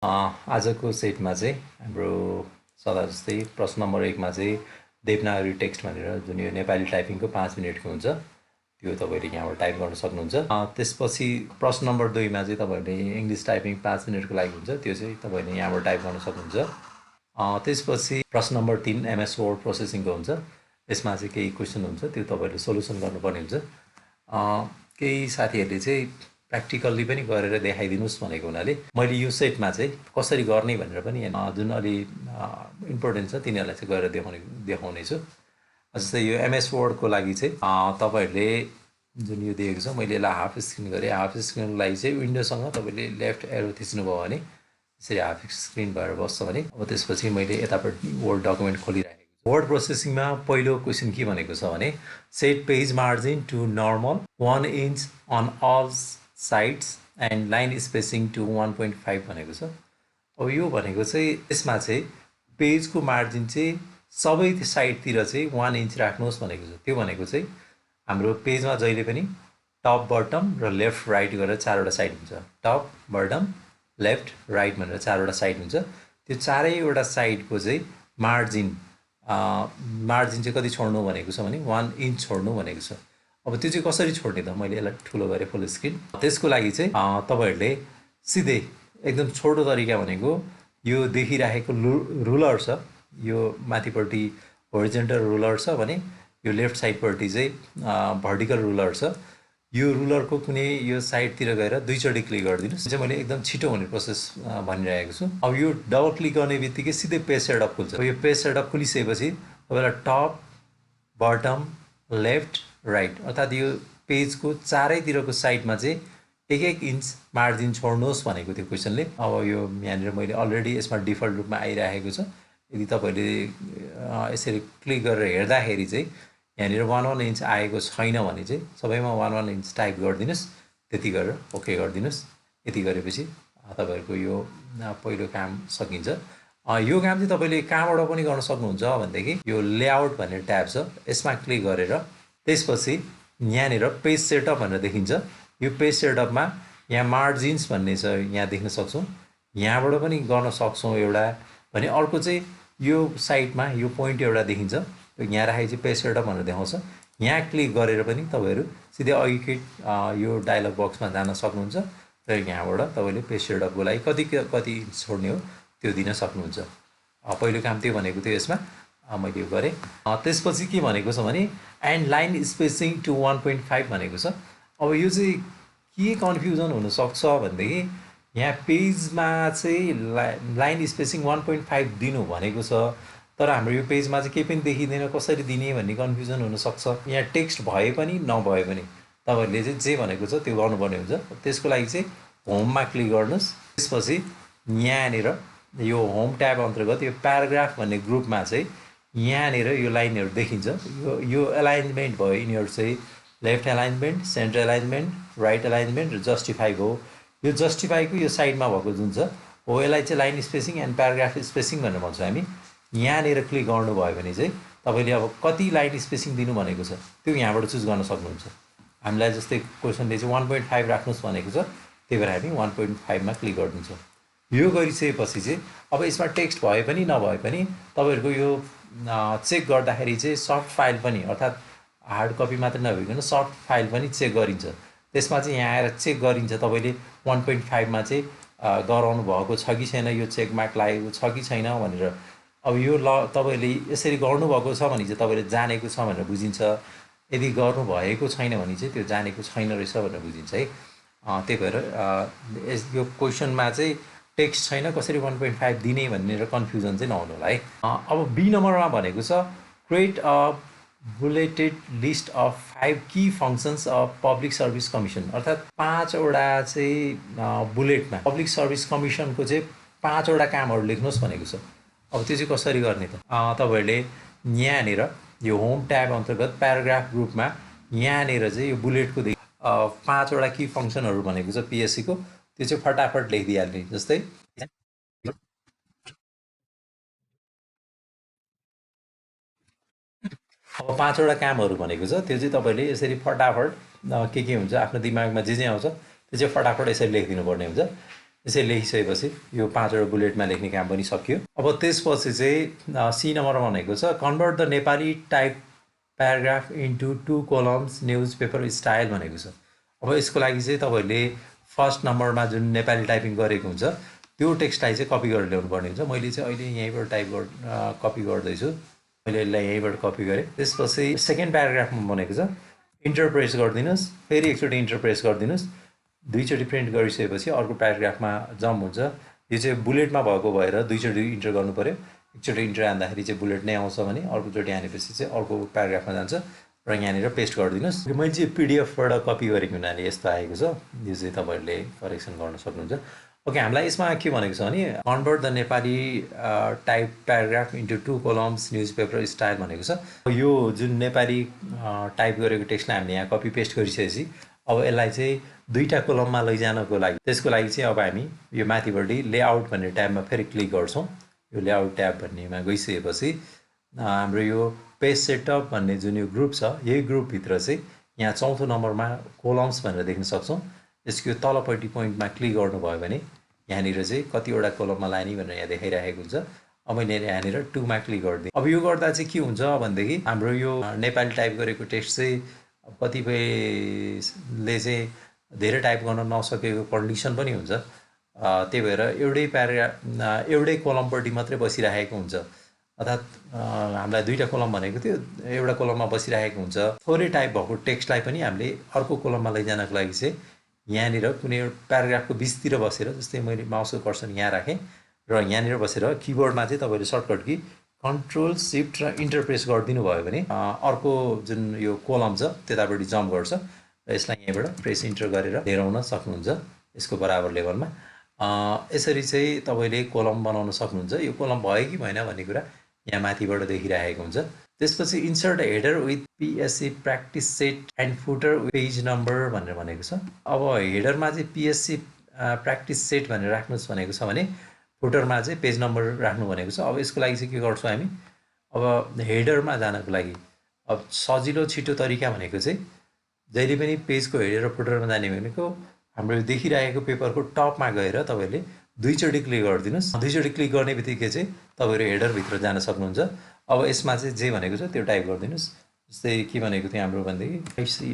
आजको सेटमा चाहिँ हाम्रो सदा जस्तै प्रश्न नम्बर 1 मा चाहिँ देवनागरी टेक्स्ट भनेर जुन यो नेपाली टाइपिङको 5 मिनेटको हुन्छ त्यो तपाईँले यहाँबाट टाइप गर्न सक्नुहुन्छ। त्यसपछि प्रश्न नम्बर 2 मा चाहिँ तपाईँहरूले इङ्ग्लिस टाइपिङ 5 मिनेटको लागि हुन्छ, त्यो चाहिँ तपाईँले यहाँबाट टाइप गर्न सक्नुहुन्छ। त्यसपछि प्रश्न नम्बर 3 एमएस वर्ड प्रोसेसिङको हुन्छ। यसमा चाहिँ केही क्वेसन हुन्छ, त्यो तपाईँहरूले सोल्युसन गर्नुपर्ने हुन्छ। केही साथीहरूले चाहिँ प्र्याक्टिकल्ली पनि गरेर देखाइदिनुहोस् भनेको हुनाले मैले यो सेटमा चाहिँ कसरी गर्ने भनेर पनि जुन अलि इम्पोर्टेन्ट छ तिनीहरूलाई चाहिँ गरेर देखाउनेछु। जस्तै यो एमएस वर्डको लागि चाहिँ तपाईँहरूले जुन यो दिएको छ मैले यसलाई हाफ स्क्रिन गरेँ। हाफ स्क्रिनको लागि चाहिँ विन्डोसँग तपाईँले लेफ्ट एरो थिच्नुभयो भने यसरी हाफ स्क्रिन भएर बस्छ भने अब त्यसपछि मैले यतापट्टि वर्ड डकुमेन्ट खोलिरहेको छु। वर्ड प्रोसेसिङमा पहिलो क्वेसन के भनेको छ भने set page margin to normal 1 inch on all sides and line spacing to 1.5 भनेको छ। अब यो भनेको चाहिँ यसमा चाहिँ पेजको मार्जिन चाहिँ सबै साइडतिर चाहिँ 1 इन्च राख्नुहोस् भनेको छ। त्यो भनेको चाहिँ हाम्रो पेजमा जहिले पनि टप बटम र लेफ्ट राइट गरेर 4वटा साइड हुन्छ। टप बटम लेफ्ट राइट भनेर 4वटा साइड हुन्छ। त्यो 4वटा साइडको चाहिँ मार्जिन चाहिँ कति छोड्नु भनेको छ भने 1 इन्च छोड्नु भनेको छ। अब त्यो चाहिँ कसरी छोड्ने त, मैले यसलाई ठुलो गरेँ फुल स्क्रिन। त्यसको लागि चाहिँ तपाईँहरूले सिधै एकदम छोटो तरिका भनेको यो देखिरहेको रुलर छ, यो माथिपट्टि होरिजेन्टल रुलर छ भने यो लेफ्ट साइडपट्टि चाहिँ भर्टिकल रुलर छ। यो रुलरको कुनै यो साइडतिर गएर दुईचोटि क्लिक गरिदिनुहोस्। चाहिँ मैले एकदम छिटो हुने प्रोसेस भनिरहेको छु। अब यो डबल क्लिक गर्ने बित्तिकै सिधै पेज सेटअप खुल्छ। यो पेज सेटअप खुलिसकेपछि तपाईँलाई टप बटम लेफ्ट राइट अर्थात् यो पेजको चारैतिरको साइडमा चाहिँ 1 इन्च मार्जिन छोड्नुहोस् भनेको थियो क्वेसनले। अब यो यहाँनिर मैले अलरेडी यसमा डिफल्ट रूपमा आइरहेको छ। यदि तपाईँले यसरी क्लिक गरेर हेर्दाखेरि चाहिँ यहाँनिर 1 इन्च आएको छैन भने चाहिँ सबैमा 1 इन्च टाइप गरिदिनुहोस्। त्यति गरेर ओके गरिदिनुहोस्। यति गरेपछि तपाईँहरूको यो पहिलो काम सकिन्छ। यो काम चाहिँ तपाईँले कहाँबाट पनि गर्न सक्नुहुन्छ भनेदेखि यो लेआउट भन्ने ट्याब छ, यसमा क्लिक गरेर त्यसपछि यहाँनिर पेज सेटअप भनेर देखिन्छ। यो पेज सेटअपमा यहाँ मार्जिन्स भन्ने छ, यहाँ देख्न सक्छौँ। यहाँबाट पनि गर्न सक्छौँ एउटा भने। अर्को चाहिँ यो साइडमा यो पोइन्ट एउटा देखिन्छ, यहाँ राखेको चाहिँ पेज सेटअप भनेर देखाउँछ। यहाँ क्लिक गरेर पनि तपाईँहरू सिधै अघिकै यो डायलग बक्समा जान सक्नुहुन्छ र यहाँबाट तपाईँले पेज सेटअपको लागि कति इन्च छोड्ने हो त्यो दिन सक्नुहुन्छ। पहिलो काम त्यो भनेको थियो, यसमा मैले यो गरेँ। त्यसपछि के भनेको छ भने एन्ड लाइन स्पेसिङ टु 1.5 भनेको छ। अब यो चाहिँ के कन्फ्युजन हुनसक्छ भनेदेखि यहाँ पेजमा चाहिँ लाइन स्पेसिङ 1.5 दिनु भनेको छ, तर हाम्रो यो पेजमा चाहिँ केही पनि देखिँदैन, कसरी दिने भन्ने कन्फ्युजन हुनसक्छ। यहाँ टेक्स्ट भए पनि नभए पनि तपाईँहरूले चाहिँ जे भनेको छ त्यो गर्नुपर्ने हुन्छ। त्यसको लागि चाहिँ होममा क्लिक गर्नुहोस्। त्यसपछि यहाँनिर यो होम ट्याब अन्तर्गत यो प्याराग्राफ भन्ने ग्रुपमा चाहिँ यहाँनिर यो लाइनहरू देखिन्छ। यो एलाइनमेन्ट भयो, यिनीहरू चाहिँ left alignment, centre alignment, right alignment र जस्टिफाई हो। यो जस्टिफाईको यो साइडमा भएको जुन छ हो यसलाई चाहिँ line spacing and paragraph spacing भनेर भन्छौँ हामी। यहाँनिर क्लिक गर्नुभयो भने चाहिँ तपाईँले अब कति लाइन स्पेसिङ दिनु भनेको छ त्यो यहाँबाट चुज गर्न सक्नुहुन्छ। हामीलाई जस्तै क्वेसनले चाहिँ 1.5 राख्नुहोस् भनेको छ, त्यही भएर हामी 1.5 मा क्लिक गरिदिन्छौँ। यो गरिसकेपछि चाहिँ अब यसमा टेक्स्ट भए पनि नभए पनि तपाईँहरूको यो चेक गर्दाखेरि चाहिँ सफ्ट फाइल पनि अर्थात् हार्ड कपी मात्र नभइकन सफ्ट फाइल पनि चेक गरिन्छ। त्यसमा चाहिँ यहाँ आएर चेक गरिन्छ तपाईँले 1.5 मा चाहिँ गराउनु भएको छ कि छैन, यो चेक मार्क लागेको छ कि छैन भनेर। अब यो तपाईँले यसरी गर्नुभएको छ भने चाहिँ तपाईँले जानेको छ भनेर बुझिन्छ। यदि गर्नुभएको छैन भने चाहिँ त्यो जानेको छैन रहेछ भनेर बुझिन्छ है। त्यही भएर यो क्वेसनमा चाहिँ टेक्स्ट छैन, कसरी 1.5 दिने भनेर कन्फ्युजन चाहिँ नहुनु होला है। अब बी नम्बरमा भनेको छ create a bulleted list of 5 key functions of public service commission. अर्थात् 5वटा चाहिँ बुलेटमा पब्लिक सर्भिस कमिसनको चाहिँ 5वटा कामहरू लेख्नुहोस् भनेको छ। अब त्यो चाहिँ कसरी गर्ने त, तपाईँहरूले यहाँनिर यो होम ट्याब अन्तर्गत प्याराग्राफ ग्रुपमा यहाँनिर चाहिँ यो बुलेटको 5वटा की फङ्सनहरू भनेको छ पिएससीको, त्यो चाहिँ फटाफट लेखिदिइहाल्ने। जस्तै अब 5वटा कामहरू भनेको छ, त्यो चाहिँ तपाईँले यसरी फटाफट के हुन्छ आफ्नो दिमागमा जे आउँछ त्यो चाहिँ फटाफट यसरी लेखिदिनु पर्ने हुन्छ। यसरी लेखिसकेपछि यो 5 वटा बुलेटमा लेख्ने काम पनि सकियो। अब त्यसपछि चाहिँ सी नम्बर भनेको छ convert the Nepali type paragraph into 2 columns news paper style भनेको छ। अब यसको लागि चाहिँ तपाईँहरूले फर्स्ट नम्बरमा जुन नेपाली टाइपिङ गरेको हुन्छ त्यो टेक्स्टलाई चाहिँ कपी गरेर ल्याउनु पर्ने हुन्छ। मैले चाहिँ अहिले यहीँबाट कपी गर्दैछु। मैले यसलाई यहीँबाट कपी गरेँ। त्यसपछि सेकेन्ड प्याराग्राफमा भनेको छ इन्टर प्रेस गरिदिनुहोस्, फेरि एकचोटि इन्टर प्रेस गरिदिनुहोस्। दुईचोटि प्रिन्ट गरिसकेपछि अर्को प्याराग्राफमा जम्प हुन्छ। यो चाहिँ बुलेटमा भएको भएर दुईचोटि इन्टर गर्नु पऱ्यो। एकचोटि इन्टर हान्दाखेरि चाहिँ बुलेट नै आउँछ भने अर्कोचोटि हानेपछि चाहिँ अर्को प्याराग्राफमा जान्छ र यहाँनिर पेस्ट गरिदिनुहोस्। मैले चाहिँ पिडिएफबाट कपी गरेको हुनाले यस्तो आएको छ। यो चाहिँ तपाईँहरूले करेक्सन गर्न सक्नुहुन्छ। ओके, हामीलाई यसमा के भनेको छ भने convert the Nepali type paragraph into 2 columns news paper style भनेको छ। यो जुन नेपाली टाइप गरेको टेक्स्टलाई हामीले यहाँ कपी पेस्ट गरिसकेपछि अब यसलाई चाहिँ दुईवटा कलममा लैजानको लागि त्यसको लागि चाहिँ अब हामी यो माथिपट्टि लेआउट भन्ने ट्याबमा फेरि क्लिक गर्छौँ। यो लेआउट ट्याब भन्नेमा गइसकेपछि हाम्रो यो पेज सेटअप भन्ने जुन यो ग्रुप छ यही ग्रुपभित्र चाहिँ यहाँ चौथो नम्बरमा कोलम्स भनेर देख्न सक्छौँ। यसको तलपट्टि पोइन्टमा क्लिक गर्नुभयो भने यहाँनिर चाहिँ कतिवटा कोलममा लाने भनेर यहाँ देखाइरहेको हुन्छ। अब मैले यहाँनिर 2 मा क्लिक गरिदिएँ। अब यो गर्दा चाहिँ के हुन्छ भनेदेखि हाम्रो यो नेपाली टाइप गरेको टेक्स्ट चाहिँ कतिपयले चाहिँ धेरै टाइप गर्न नसकेको कन्डिसन पनि हुन्छ। त्यही भएर एउटै कोलमपट्टि मात्रै बसिरहेको हुन्छ। अर्थात् हामीलाई दुईवटा कोलम भनेको थियो, एउटा कोलममा बसिरहेको हुन्छ। थोरै टाइप भएको टेक्स्टलाई पनि हामीले अर्को कोलममा लैजानको लागि चाहिँ यहाँनिर कुनै एउटा प्याराग्राफको बिचतिर बसेर, जस्तै मैले माउसको कर्सर यहाँ राखेँ र यहाँनिर बसेर किबोर्डमा चाहिँ तपाईँले सर्टकट की कन्ट्रोल सिफ्ट र इन्टर प्रेस गरिदिनु भयो भने अर्को जुन यो कोलम छ त्यतापट्टि जम्प गर्छ र यसलाई यहीँबाट प्रेस इन्टर गरेर हेराउन सक्नुहुन्छ यसको बराबर लेभलमा। यसरी चाहिँ तपाईँले कोलम बनाउन सक्नुहुन्छ। यो कोलम भयो कि भएन भन्ने कुरा यहाँ माथिबाट देखिरहेको हुन्छ। त्यसपछि insert header with PSC practice set and footer page number भनेर भनेको छ। अब हेडरमा चाहिँ पिएससी प्र्याक्टिस सेट भनेर राख्नुहोस् भनेको छ भने फुटरमा चाहिँ पेज नम्बर राख्नु भनेको छ। अब यसको लागि चाहिँ के गर्छौँ हामी, अब हेडरमा जानको लागि अब सजिलो छिटो तरिका भनेको चाहिँ जहिले पनि पेजको हेडर र फुटरमा जाने भनेको हाम्रो देखिरहेको पेपरको टपमा गएर तपाईँले दुईचोटि क्लिक गरिदिनुहोस्। दुईचोटि क्लिक गर्ने बित्तिकै चाहिँ तपाईँहरू हेडरभित्र जान सक्नुहुन्छ। अब यसमा चाहिँ जे भनेको छ त्यो टाइप गरिदिनुहोस्। जस्तै के भनेको थियो हाम्रो भनेदेखि पिएससी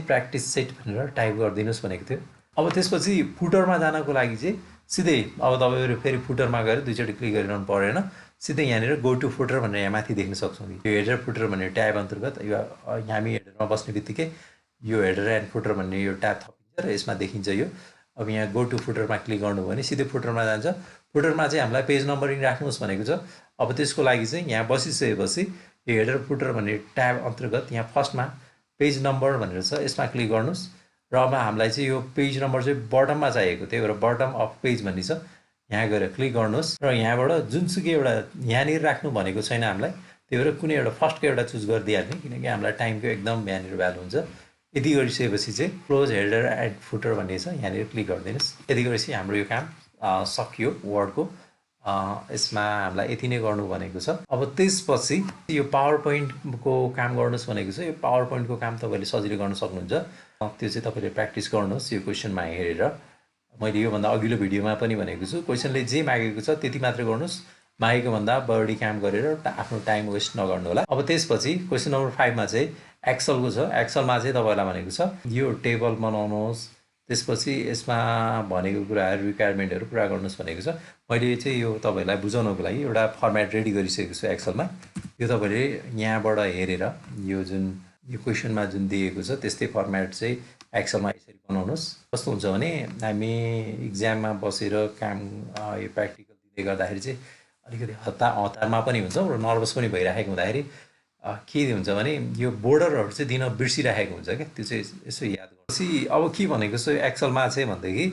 प्र्याक्टिस सेट भनेर टाइप गरिदिनुहोस् भनेको थियो। अब त्यसपछि फुटरमा जानको लागि चाहिँ सिधै अब तपाईँहरू फेरि फुटरमा गएर दुईचोटि क्लिक गरिरहनु परेन, सिधै यहाँनिर गो टु फुटर भनेर यहाँ माथि देख्न सक्छौँ। यो हेडर फुटर भन्ने ट्याब अन्तर्गत यो हामी हेडरमा बस्ने बित्तिकै यो हेडर एन्ड फुटर भन्ने यो ट्याब थपिन्छ र यसमा देखिन्छ यो। अब यहाँ गो टु फुटरमा क्लिक गर्नुभयो भने सिधै फुटरमा जान्छ। फुटरमा चाहिँ हामीलाई पेज नम्बरिङ राख्नुहोस् भनेको छ। अब त्यसको लागि चाहिँ यहाँ बसिसकेपछि यो हेडर फुटर भन्ने ट्याब अन्तर्गत यहाँ फर्स्टमा पेज नम्बर भनेर छ, यसमा क्लिक गर्नुहोस् र अब हामीलाई चाहिँ यो पेज नम्बर चाहिँ बटममा चाहिएको, त्यही भएर बटम अफ पेज भन्ने छ, यहाँ गएर क्लिक गर्नुहोस् र यहाँबाट जुनसुकै एउटा यहाँनिर राख्नु भनेको छैन हामीलाई, त्यही भएर कुनै एउटा फर्स्टको एउटा चुज गरिदिइहाल्ने, किनकि हामीलाई टाइमको एकदम यहाँनिर भ्यालु हुन्छ। यति गरिसकेपछि चाहिँ क्लोज हेडर एन्ड फुटर भन्ने छ, यहाँनिर क्लिक गरिदिनुहोस्। यति गरेपछि हाम्रो यो काम सकियो वर्डको। यसमा हामीलाई यति नै गर्नु भनेको छ। अब त्यसपछि यो पावर पोइन्टको काम गर्नुहोस् भनेको छ। यो पावर पोइन्टको काम तपाईँले सजिलो गर्न सक्नुहुन्छ। त्यो चाहिँ तपाईँले प्र्याक्टिस गर्नुहोस् यो क्वेसनमा हेरेर। मैले योभन्दा अघिल्लो भिडियोमा पनि भनेको छु, क्वेसनले जे मागेको छ त्यति मात्रै गर्नुहोस्, मागेको भन्दा बढी काम गरेर आफ्नो टाइम वेस्ट नगर्नु होला। अब त्यसपछि क्वेसन नम्बर 5 मा चाहिँ एक्सलको छ। एक्सलमा चाहिँ तपाईँलाई भनेको छ यो टेबल बनाउनुहोस्, त्यसपछि यसमा भनेको कुराहरू रिक्वायरमेन्टहरू पुरा गर्नुहोस् भनेको छ। मैले चाहिँ यो तपाईँहरूलाई बुझाउनको लागि एउटा फर्मेट रेडी गरिसकेको छु एक्सलमा। यो तपाईँले यहाँबाट हेरेर यो जुन यो क्वेसनमा जुन दिएको छ त्यस्तै फर्मेट चाहिँ एक्सलमा यसरी बनाउनुहोस्। कस्तो हुन्छ भने हामी इक्जाममा बसेर काम यो प्र्याक्टिकल दिँदै गर्दाखेरि चाहिँ अलिकति हतारमा पनि हुन्छ र नर्भस पनि भइरहेको हुँदाखेरि के हुन्छ भने यो बोर्डरहरू चाहिँ दिन बिर्सिरहेको हुन्छ क्या, त्यो चाहिँ यसो याद गर्नुहोस्। अब के भनेको छ एक्सलमा चाहिँ भनेदेखि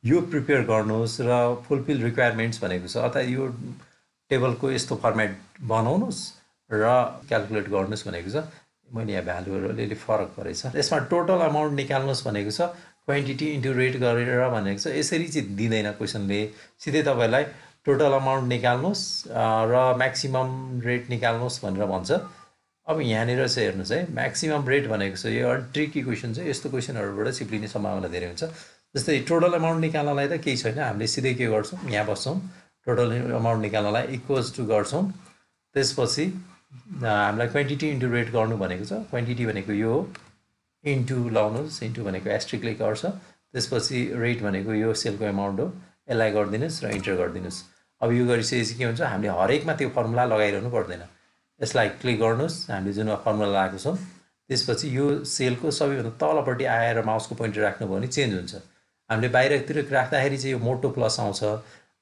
यो प्रिपेयर गर्नुहोस् र फुलफिल रिक्वायरमेन्ट्स भनेको छ, अर्थात् यो टेबलको यस्तो फर्मेट बनाउनुहोस् र क्यालकुलेट गर्नुहोस् भनेको छ। मैले यहाँ भ्यालुहरू अलिअलि फरक परेछ। यसमा टोटल अमाउन्ट निकाल्नुहोस् भनेको छ, क्वान्टिटी इन्टु रेट गरेर भनेको छ। यसरी चाहिँ दिँदैन क्वेसनले, सिधै तपाईँलाई टोटल अमाउन्ट निकाल्नुहोस् र म्याक्सिमम रेट निकाल्नुहोस् भनेर भन्छ। अब यहाँनिर चाहिँ हेर्नुहोस् है, म्याक्सिमम रेट भनेको छ, यो अलिक ट्रिकी क्वेसन छ। यस्तो क्वेसनहरूबाट चिप्लिने सम्भावना धेरै हुन्छ। जस्तै टोटल अमाउन्ट निकाल्नलाई त केही छैन, हामीले सिधै के गर्छौँ, यहाँ बस्छौँ, टोटल अमाउन्ट निकाल्नलाई इक्वल्स टु गर्छौँ। त्यसपछि हामीलाई क्वान्टिटी इन्टु रेट गर्नु भनेको छ, क्वान्टिटी भनेको यो हो, इन्टु लाउनुहोस्, इन्टु भनेको एस्ट्रिकले गर्छ, त्यसपछि रेट भनेको यो सेलको एमाउन्ट हो, यसलाई गरिदिनुहोस् र इन्टर गरिदिनुहोस्। अब यो गरिसकेपछि के हुन्छ, हामीले हरेकमा त्यो फर्मुला लगाइरहनु पर्दैन। यसलाई क्लिक गर्नुहोस्, हामीले जुन फर्मुला लगाएको छौँ, त्यसपछि यो सेलको सबैभन्दा तलपट्टि आएर माउसको पोइन्टर राख्नुभयो भने चेन्ज हुन्छ। हामीले बाहिरतिर राख्दाखेरि चाहिँ यो मोटो प्लस आउँछ,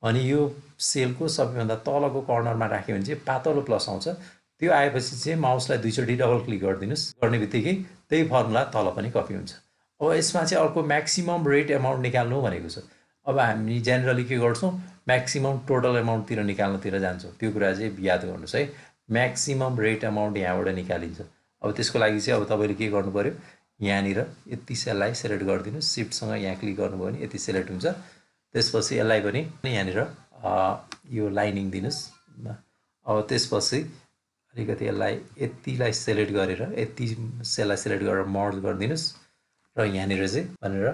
अनि यो सेलको सबैभन्दा तलको कर्नरमा राख्यो भने चाहिँ पातलो प्लस आउँछ। त्यो आएपछि चाहिँ माउसलाई दुईचोटि डबल क्लिक गरिदिनुहोस्, गर्ने बित्तिकै त्यही फर्मुला तल पनि कपी हुन्छ। अब यसमा चाहिँ अर्को म्याक्सिमम रेट एमाउन्ट निकाल्नु भनेको छ। अब हामी जेनरली के गर्छौँ, म्याक्सिमम टोटल एमाउन्टतिर निकाल्नतिर जान्छौँ, त्यो कुरा चाहिँ याद गर्नुहोस् है। म्याक्सिमम रेट एमाउन्ट यहाँबाट निकालिन्छ। अब त्यसको लागि चाहिँ अब तपाईँले के गर्नु पऱ्यो, यहाँनिर यति सेललाई सेलेक्ट गरिदिनुहोस्, सिफ्टसँग यहाँ क्लिक गर्नुभयो भने यति सेलेक्ट हुन्छ। त्यसपछि यसलाई पनि यहाँनिर यो लाइनिङ दिनुहोस्। अब त्यसपछि अलिकति यसलाई यतिलाई सेलेक्ट गरेर यति सेललाई सेलेक्ट गरेर मर्ज गरिदिनुहोस् र यहाँनिर चाहिँ भनेर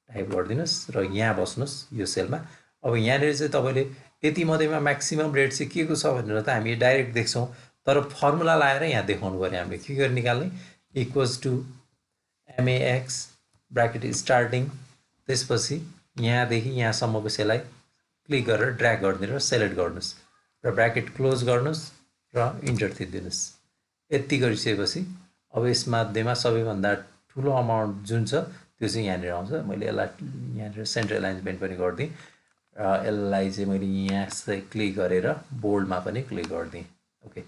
टाइप गरिदिनुहोस् र यहाँ बस्नुहोस् यो सेलमा। अब यहाँनिर चाहिँ तपाईँले यति मध्येमा म्याक्सिमम रेट चाहिँ के को छ भनेर त हामी डाइरेक्ट देख्छौँ, तर फर्मुला लाएर यहाँ देखाउनु पऱ्यो। हामीले के गरी निकाल्ने, equals to MAX bracket starting, त्यसपछि यहाँदेखि यहाँसम्मको सेललाई क्लिक गरेर ड्र्याग गरिदिनु र सेलेक्ट गर्नुहोस् र ब्राकेट क्लोज गर्नुहोस् र इन्टर थिचिदिनुहोस्। यति गरिसकेपछि अब यसमध्येमा सबैभन्दा ठुलो अमाउन्ट जुन छ त्यो चाहिँ यहाँनिर आउँछ। मैले यसलाई यहाँनिर सेन्टर एलाइन्समेन्ट पनि गरिदिएँ र यसलाई चाहिँ मैले यहाँ चाहिँ क्लिक गरेर बोल्डमा पनि क्लिक गरिदिएँ। ओके,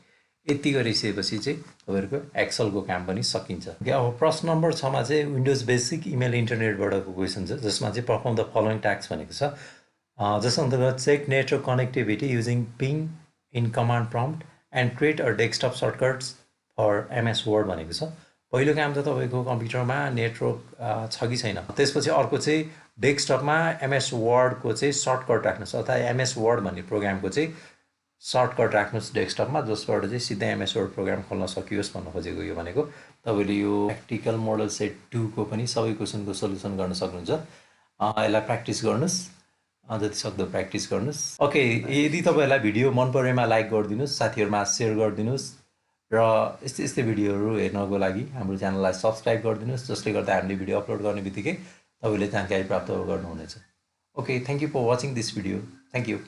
यति गरिसकेपछि चाहिँ तपाईँहरूको एक्सलको काम पनि सकिन्छ। अब प्रश्न नम्बर 6मा चाहिँ विन्डोज बेसिक इमेल इन्टरनेटबाटको क्वेसन छ, जसमा चाहिँ पर्फर्म द फलोइङ टास्क भनेको छ। जस अन्तर्गत check network connectivity using ping in command prompt and create a desktop shortcuts for MS word भनेको छ। पहिलो काम त तपाईँको कम्प्युटरमा नेटवर्क छ कि छैन, त्यसपछि अर्को चाहिँ डेस्कटपमा MS वर्डको चाहिँ सर्टकट राख्नुहोस्, अर्थात् MS वर्ड भन्ने प्रोग्रामको चाहिँ सर्टकट राख्नुहोस् डेस्कटपमा, जसबाट चाहिँ सिधै MS वर्ड प्रोग्राम खोल्न सकियोस् भन्नु खोजेको। यो भनेको तपाईँले यो प्र्याक्टिकल मोडल सेट 2 को पनि सबै क्वेसनको सल्युसन गर्न सक्नुहुन्छ। यसलाई प्र्याक्टिस गर्नुहोस्, जति सक्दो प्र्याक्टिस गर्नुहोस्। ओके, यदि तपाईँहरूलाई भिडियो मन परेमा लाइक गरिदिनुहोस्, साथीहरूमा सेयर गरिदिनुहोस् र यस्तै यस्तै भिडियोहरू हेर्नको लागि हाम्रो च्यानललाई सब्सक्राइब गरिदिनुहोस्, जसले गर्दा हामीले भिडियो अपलोड गर्ने बित्तिकै तपाईँले जानकारी प्राप्त गर्नुहुनेछ। Okay, thank you for watching this video. Thank you.